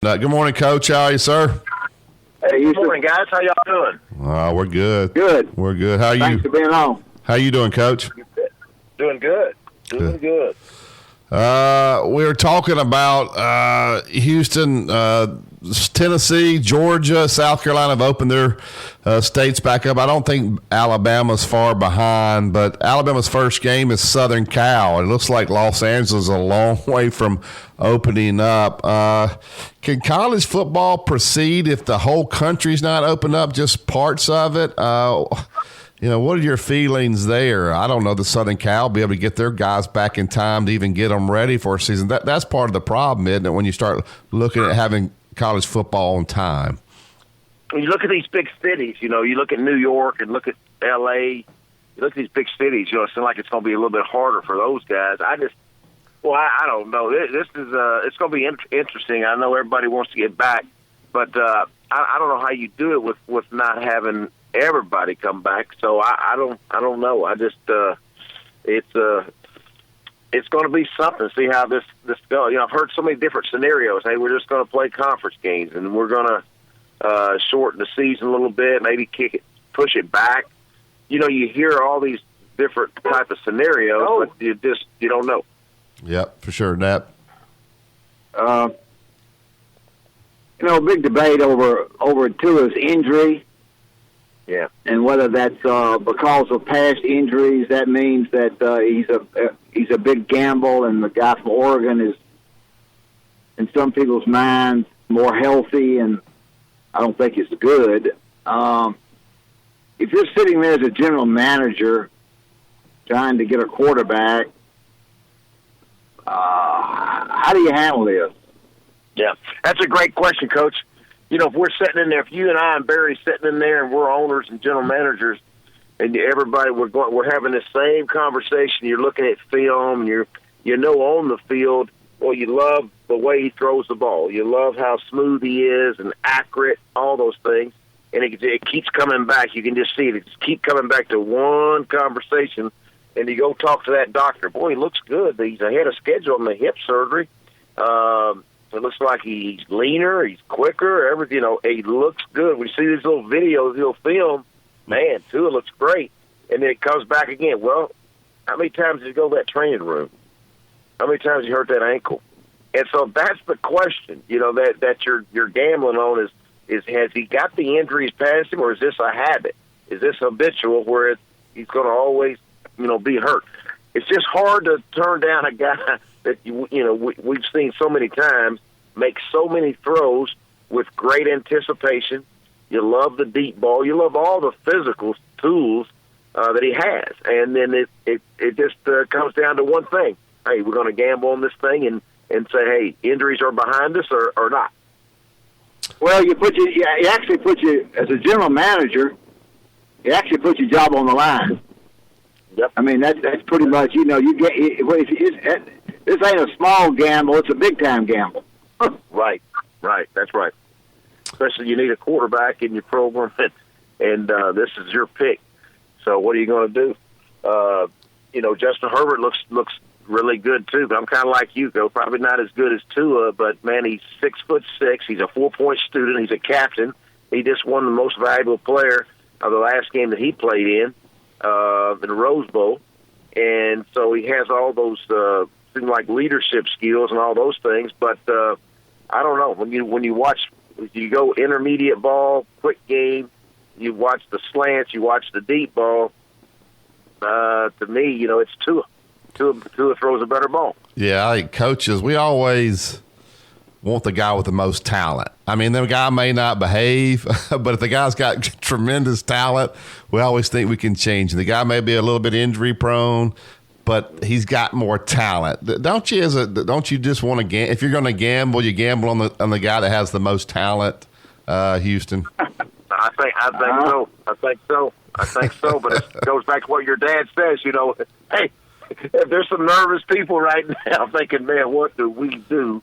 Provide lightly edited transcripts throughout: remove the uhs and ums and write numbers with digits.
Good morning, Coach. How are you, sir? Hey, good morning, guys. How y'all doing? We're good. Good. We're good. How are you? Thanks for being on. How you doing, Coach? Doing good. Doing good. We were talking about Houston, Tennessee, Georgia, South Carolina have opened their states back up. I don't think Alabama's far behind, but Alabama's first game is Southern Cal. It looks like Los Angeles is a long way from opening up. Can college football proceed if the whole country's not opened up, just parts of it? What are your feelings there? I don't know. The Southern Cal will be able to get their guys back in time to even get them ready for a season. That's part of the problem, isn't it, when you start looking at having college football on time? When you look at these big cities, you look at New York and look at L.A., you look at these big cities, it seems like it's going to be a little bit harder for those guys. I don't know. This is it's going to be interesting. I know everybody wants to get back, but I don't know how you do it with not having everybody come back. So I don't know. I just it's going to be something. See how this goes. I've heard so many different scenarios. Hey, we're just going to play conference games, and we're going to shorten the season a little bit, maybe push it back. You hear all these different type of scenarios, but you don't know. Yep, for sure, Nat. Big debate over Tua's injury. Yeah, and whether that's because of past injuries, that means that he's a big gamble, and the guy from Oregon is, in some people's minds, more healthy, and I don't think it's good. If you're sitting there as a general manager trying to get a quarterback, how do you handle this? Yeah, that's a great question, Coach. If we're sitting in there, if you and I and Barry sitting in there, and we're owners and general managers, and everybody we're having the same conversation. You're looking at film, and on the field. Well, you love the way he throws the ball. You love how smooth he is and accurate, all those things. And it keeps coming back. You can just see it. It just keep coming back to one conversation. And you go talk to that doctor. Boy, he looks good. He's ahead of schedule on the hip surgery. It looks like he's leaner, he's quicker, everything. He looks good. We see these little videos, little film. Man, Tua looks great. And then it comes back again. Well, how many times did you go to that training room? How many times you hurt that ankle? And so that's the question, that you're gambling on is has he got the injuries past him, or is this a habit? Is this habitual where he's going to always, be hurt? It's just hard to turn down a guy that we've seen so many times make so many throws with great anticipation. You love the deep ball. You love all the physical tools that he has. And then it just comes down to one thing. Hey, we're going to gamble on this thing and say, hey, injuries are behind us or not. Well, you actually put you as a general manager. You actually put your job on the line. Yep. I mean that's pretty much you get. This ain't a small gamble; it's a big time gamble. Right. That's right. Especially you need a quarterback in your program, and this is your pick. So what are you going to do? Justin Herbert looks really good too. But I'm kind of like you, though. Probably not as good as Tua, but man, he's 6'6". He's a 4-point student. He's a captain. He just won the most valuable player of the last game that he played in the Rose Bowl, and so he has all those seem like leadership skills and all those things. But I don't know, when you watch, you go intermediate ball, quick game, you watch the slants, you watch the deep ball. To me, it's Tua. Tua throws a better ball. Yeah, I think coaches, we always want the guy with the most talent. I mean, the guy may not behave, but if the guy's got tremendous talent, we always think we can change. The guy may be a little bit injury prone, but he's got more talent. Don't you just want to gamble? If you're going to gamble, you gamble on the guy that has the most talent, Houston. I think so. But it goes back to what your dad says. Hey, if there's some nervous people right now thinking, man, what do we do?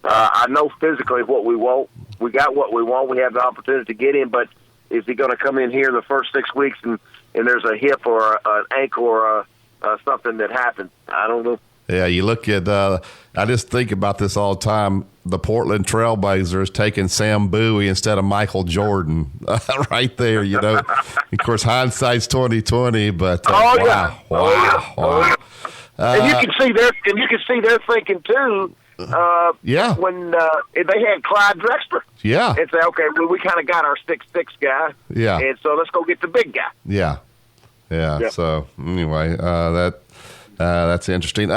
I know physically what we want. We got what we want. We have the opportunity to get in, but is he going to come in here in the first 6 weeks and there's a hip or an ankle or something that happens? I don't know. Yeah, you look at, I just think about this all the time. The Portland Trailblazers taking Sam Bowie instead of Michael Jordan right there, you know. Of course, hindsight's 2020, but wow. And you can see their thinking too. When they had Clyde Drexler. Yeah. And say, okay, well, we kind of got our 6'6" guy. Yeah. And so let's go get the big guy. Yeah. So anyway, that's interesting.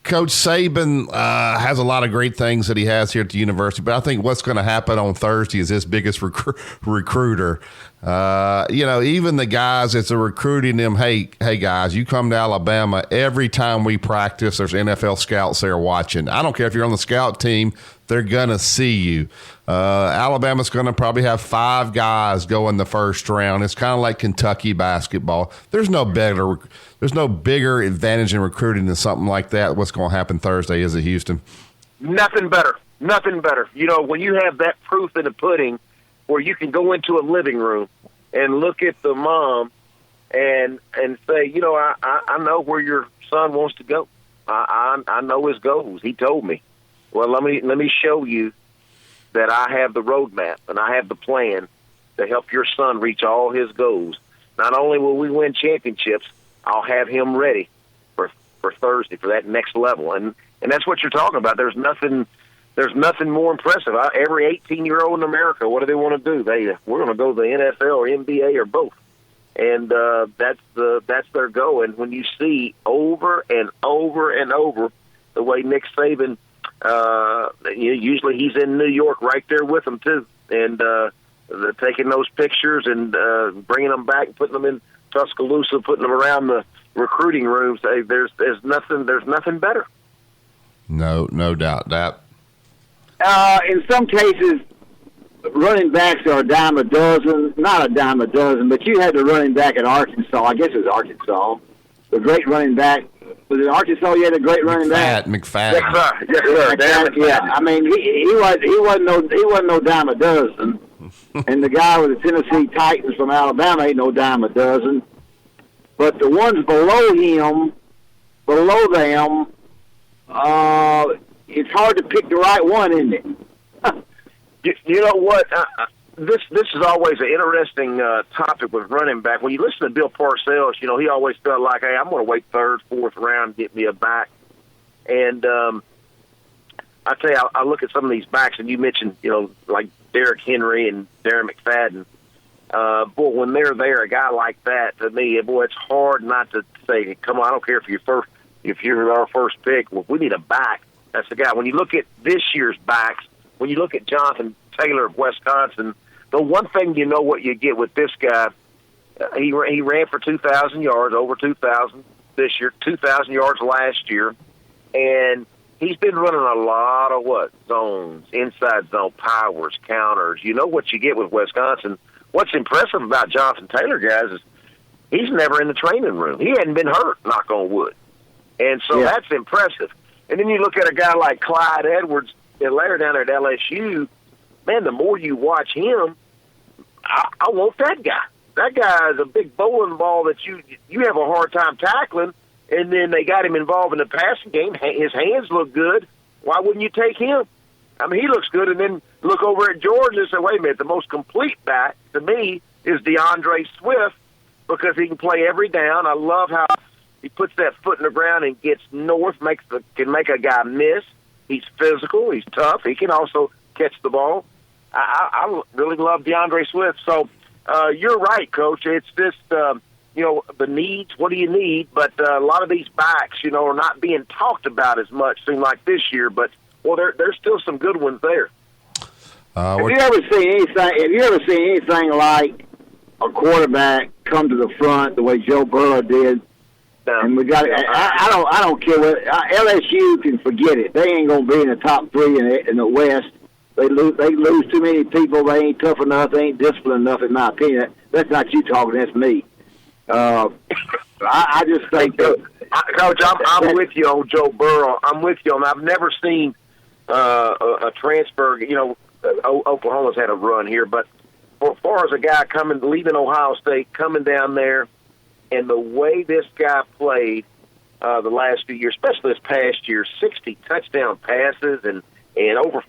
Coach Saban has a lot of great things that he has here at the university, but I think what's going to happen on Thursday is his biggest recruiter. Even the guys that's recruiting them, hey guys, you come to Alabama, every time we practice, there's NFL scouts there watching. I don't care if you're on the scout team, they're going to see you. Alabama's going to probably have 5 guys go in the first round. It's kind of like Kentucky basketball. There's no bigger advantage in recruiting than something like that. What's going to happen Thursday, is it, Houston? Nothing better. You know, when you have that proof in the pudding where you can go into a living room and look at the mom and say, you know, I know where your son wants to go. I know his goals. He told me. Well, let me show you that I have the roadmap and I have the plan to help your son reach all his goals. Not only will we win championships, I'll have him ready for Thursday for that next level. And that's what you're talking about. There's nothing more impressive. Every 18-year-old in America, what do they want to do? We're going to go to the NFL or NBA or both. And that's their goal. And when you see over and over and over the way Nick Saban, usually he's in New York right there with them too, and taking those pictures and bringing them back and putting them in Tuscaloosa, putting them around the recruiting rooms. There's nothing better. No doubt that. In some cases, running backs are a dime a dozen. Not a dime a dozen, but you had the running back at Arkansas. I guess it was Arkansas. The great running back. Was it Arkansas? You had a great running back. McFadden. Yes, sir. Yeah. I mean, he wasn't no dime a dozen. And the guy with the Tennessee Titans from Alabama ain't no dime a dozen. But the ones below them, it's hard to pick the right one, isn't it? You know what? This is always an interesting topic with running back. When you listen to Bill Parcells, you know, he always felt like, hey, I'm going to wait third, fourth round, get me a back. And I tell you, I look at some of these backs, and you mentioned, you know, like Derrick Henry and Darren McFadden. Boy, when they're there, a guy like that, to me, boy, it's hard not to say, come on, I don't care if you're our first pick. Well, we need a back. That's the guy. When you look at this year's backs, when you look at Jonathan Taylor of Wisconsin, the one thing you know what you get with this guy, he ran for 2,000 yards, over 2,000 this year, 2,000 yards last year, and he's been running a lot of zones, inside zone, powers, counters. You know what you get with Wisconsin. What's impressive about Jonathan Taylor, guys, is he's never in the training room. He hadn't been hurt, knock on wood. And so that's impressive. And then you look at a guy like Clyde Edwards-Helaire down there at LSU, man, the more you watch him, I want that guy. That guy is a big bowling ball that you have a hard time tackling, and then they got him involved in the passing game. His hands look good. Why wouldn't you take him? I mean, he looks good, and then look over at Georgia and say, wait a minute, the most complete back to me is DeAndre Swift because he can play every down. I love how he puts that foot in the ground and gets north, can make a guy miss. He's physical. He's tough. He can also catch the ball. I really love DeAndre Swift. So you're right, Coach. It's just, the needs. What do you need? But a lot of these backs, are not being talked about as much, seem like this year. But, well, there's still some good ones there. Have you ever seen anything like a quarterback come to the front the way Joe Burrow did? And we got. I don't care what LSU can forget it. They ain't gonna be in the top 3 in the West. They lose too many people. They ain't tough enough. They ain't disciplined enough, in my opinion. That's not you talking. That's me. I just think that, Coach, I'm with you on Joe Burrow. I'm with you on. I've never seen a transfer. Oklahoma's had a run here, but as far as a guy leaving Ohio State, coming down there, and the way this guy played, the last few years, especially this past year, 60 touchdown passes and over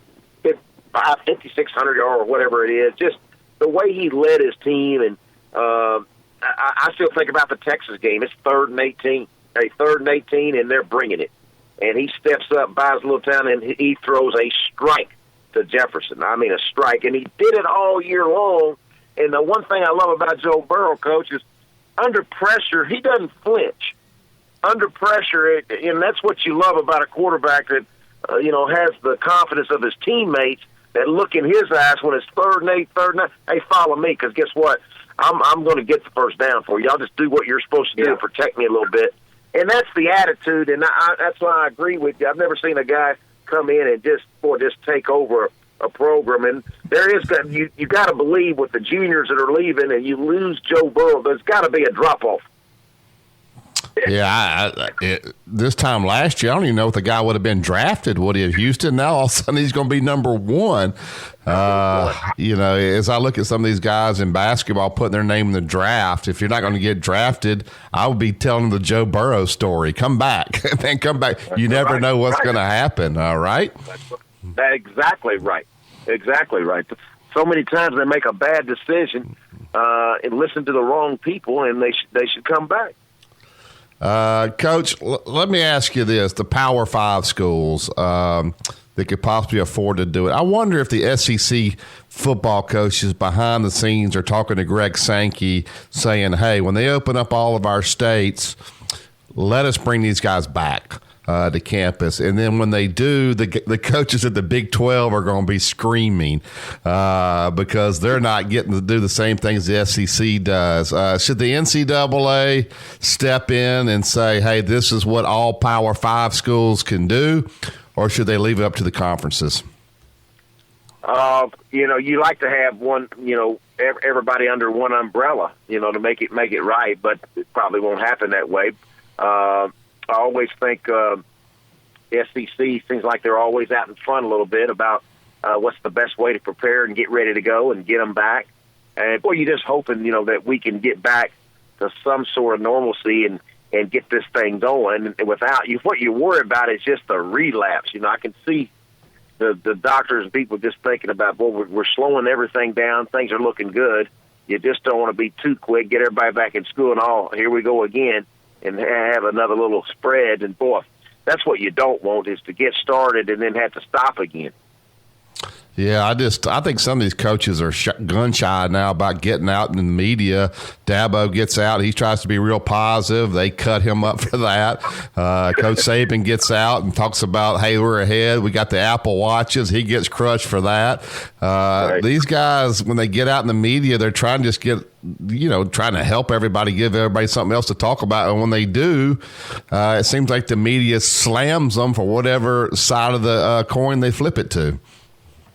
5,600 yards or whatever it is. Just the way he led his team. And I still think about the Texas game. It's 3rd and 18. Hey, 3rd and 18, and they're bringing it. And he steps up, buys a little time, and he throws a strike to Jefferson. I mean, a strike. And he did it all year long. And the one thing I love about Joe Burrow, Coach, is under pressure, he doesn't flinch. Under pressure, and that's what you love about a quarterback that, has the confidence of his teammates that look in his eyes when it's 3rd and 8, 3rd and 9. Hey, follow me, because guess what? I'm going to get the first down for you. Y'all just do what you're supposed to do, protect me a little bit. And that's the attitude, and that's why I agree with you. I've never seen a guy come in and just take over a program. And there is you got to believe with the juniors that are leaving, and you lose Joe Burrow, there's got to be a drop off. Yeah, this time last year, I don't even know if the guy would have been drafted, would he, of Houston? Now all of a sudden he's going to be number one. As I look at some of these guys in basketball putting their name in the draft, if you're not going to get drafted, I would be telling the Joe Burrow story. Come back. Man, come back. You never know what's going to happen, all right? That's exactly right. Exactly right. So many times they make a bad decision and listen to the wrong people, and they should come back. Coach, let me ask you this. The Power 5 schools that could possibly afford to do it. I wonder if the SEC football coaches behind the scenes are talking to Greg Sankey saying, hey, when they open up all of our states, let us bring these guys back to campus. And then when they do, the coaches at the Big 12 are going to be screaming because they're not getting to do the same things the SEC does. Should the NCAA step in and say, hey, this is what all Power 5 schools can do, or should they leave it up to the conferences? You like to have one, everybody under one umbrella, to make it right, but it probably won't happen that way. I always think SEC seems like they're always out in front a little bit about what's the best way to prepare and get ready to go and get them back. And, boy, you're just hoping, that we can get back to some sort of normalcy and get this thing going. And without you, what you worry about is just the relapse. I can see the doctors and people just thinking about, boy, we're slowing everything down. Things are looking good. You just don't want to be too quick, get everybody back in school and here we go again. And have another little spread, and boy, that's what you don't want, is to get started and then have to stop again. Yeah, I think some of these coaches are gun shy now about getting out in the media. Dabo gets out. He tries to be real positive. They cut him up for that. Coach Saban gets out and talks about, hey, we're ahead. We got the Apple Watches. He gets crushed for that. Right. These guys, when they get out in the media, they're trying to just get, trying to help everybody, give everybody something else to talk about. And when they do, it seems like the media slams them for whatever side of the coin they flip it to.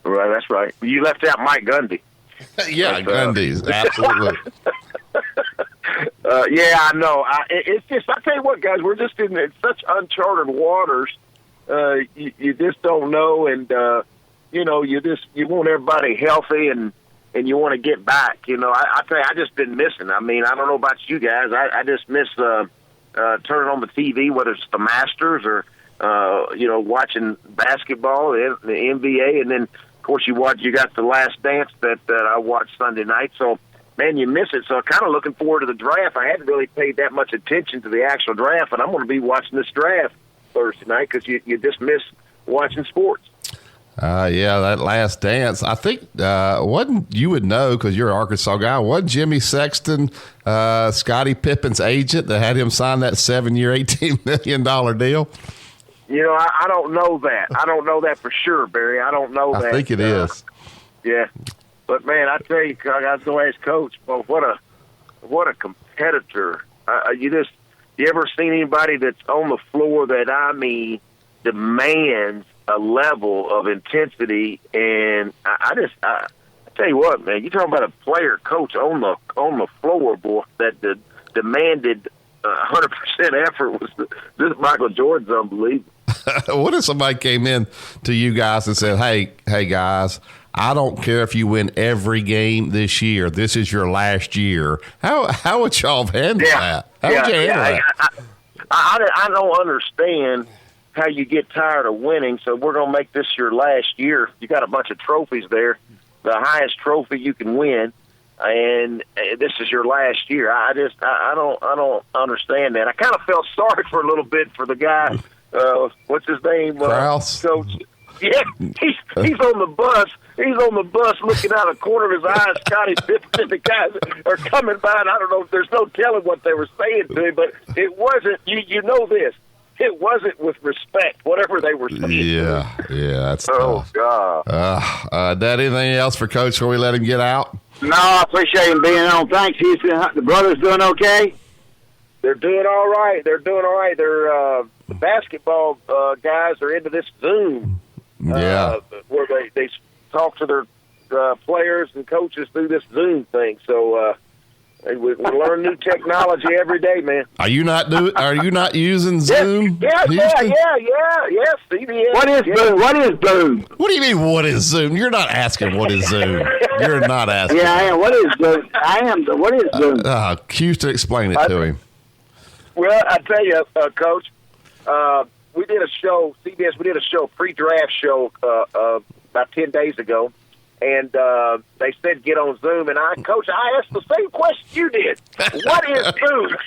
Right, that's right. You left out Mike Gundy. Yeah, Gundy's absolutely. Yeah, I know. It's just, I tell you what, guys, we're just in such uncharted waters. You just don't know, and you want everybody healthy, and you want to get back. I tell you, I just been missing. I mean, I don't know about you guys. I just miss turning on the TV, whether it's the Masters or watching basketball, the NBA, and then, of course, you got the Last Dance that I watched Sunday night. So, man, you miss it. So, kind of looking forward to the draft. I hadn't really paid that much attention to the actual draft, and I'm going to be watching this draft Thursday night because you just miss watching sports. Yeah, that Last Dance. I think you would know because you're an Arkansas guy. Wasn't Jimmy Sexton Scottie Pippen's agent that had him sign that 7-year, $18 million deal? I don't know that. I don't know that for sure, Barry. I don't know that. I think it is. Yeah. But, man, I tell you, I got to ask Coach, well, what a competitor. You ever seen anybody that's on the floor that, I mean, demands a level of intensity? And I tell you what, man, you're talking about a player coach on the floor, boy, that demanded 100% effort. This Michael Jordan's unbelievable. What if somebody came in to you guys and said, hey guys, I don't care if you win every game this year. This is your last year. How would y'all have handled that? How would you handle that? I don't understand how you get tired of winning, so we're going to make this your last year. You got a bunch of trophies there, the highest trophy you can win, and this is your last year. I don't understand that. I kind of felt sorry for a little bit for the guy. What's his name? Krause. Coach. Yeah, he's on the bus. He's on the bus looking out of the corner of his eye. Scotty Pippen and the guys are coming by, and I don't know if there's no telling what they were saying to him, but it wasn't, you know this, it wasn't with respect, whatever they were saying. Yeah, that's tough. Oh, God. Dad, anything else for Coach before we let him get out? No, I appreciate him being on. Thanks, Houston. The brothers doing okay? They're doing all right. They're the basketball guys are into this Zoom. Yeah. Where they talk to their players and coaches through this Zoom thing. So we learn new technology every day, man. Are you not using Zoom? Yeah. CBS. What is Zoom? What is Zoom? What do you mean, what is Zoom? You're not asking what is Zoom. You're not asking. Yeah, I am. What is Zoom? I am. What is Zoom? Houston, explain it to him. Well, I tell you, Coach, we did a show, CBS, we did a show, pre-draft show about 10 days ago, and they said get on Zoom, and Coach, I asked the same question you did. What is Zoom?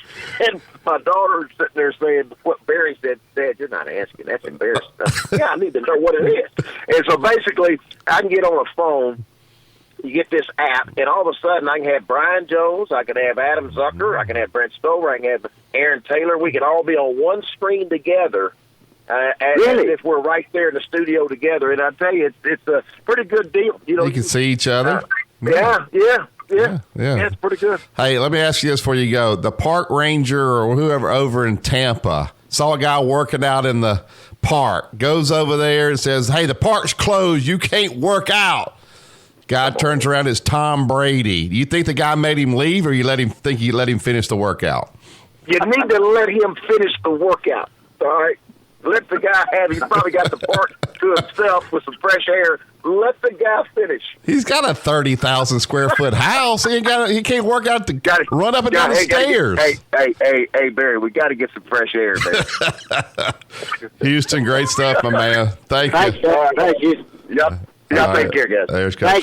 And my daughter's sitting there saying what Barry said. Dad, you're not asking. That's embarrassing. Yeah, I need to know what it is. And so basically, I can get on a phone, you get this app, and all of a sudden I can have Brian Jones, I can have Adam Zucker, I can have Brent Stover, I can have Aaron Taylor. We can all be on one screen together as if we're right there in the studio together. And I tell you, it's a pretty good deal. You can see each other. Yeah, it's pretty good. Hey, let me ask you this before you go. The park ranger or whoever over in Tampa saw a guy working out in the park, goes over there and says, hey, the park's closed. You can't work out. Guy turns around, it's Tom Brady. Do you think the guy made him leave, or you let him finish the workout? You need to let him finish the workout, all right? Let the guy have, he's probably got the park to himself with some fresh air. Let the guy finish. He's got a 30,000 square foot house. He can't work out run up and down the stairs. Hey, Barry, we got to get some fresh air, man. Houston, great stuff, my man. Thank you. Thank you. Yep. Y'all take care, guys. There's Coach.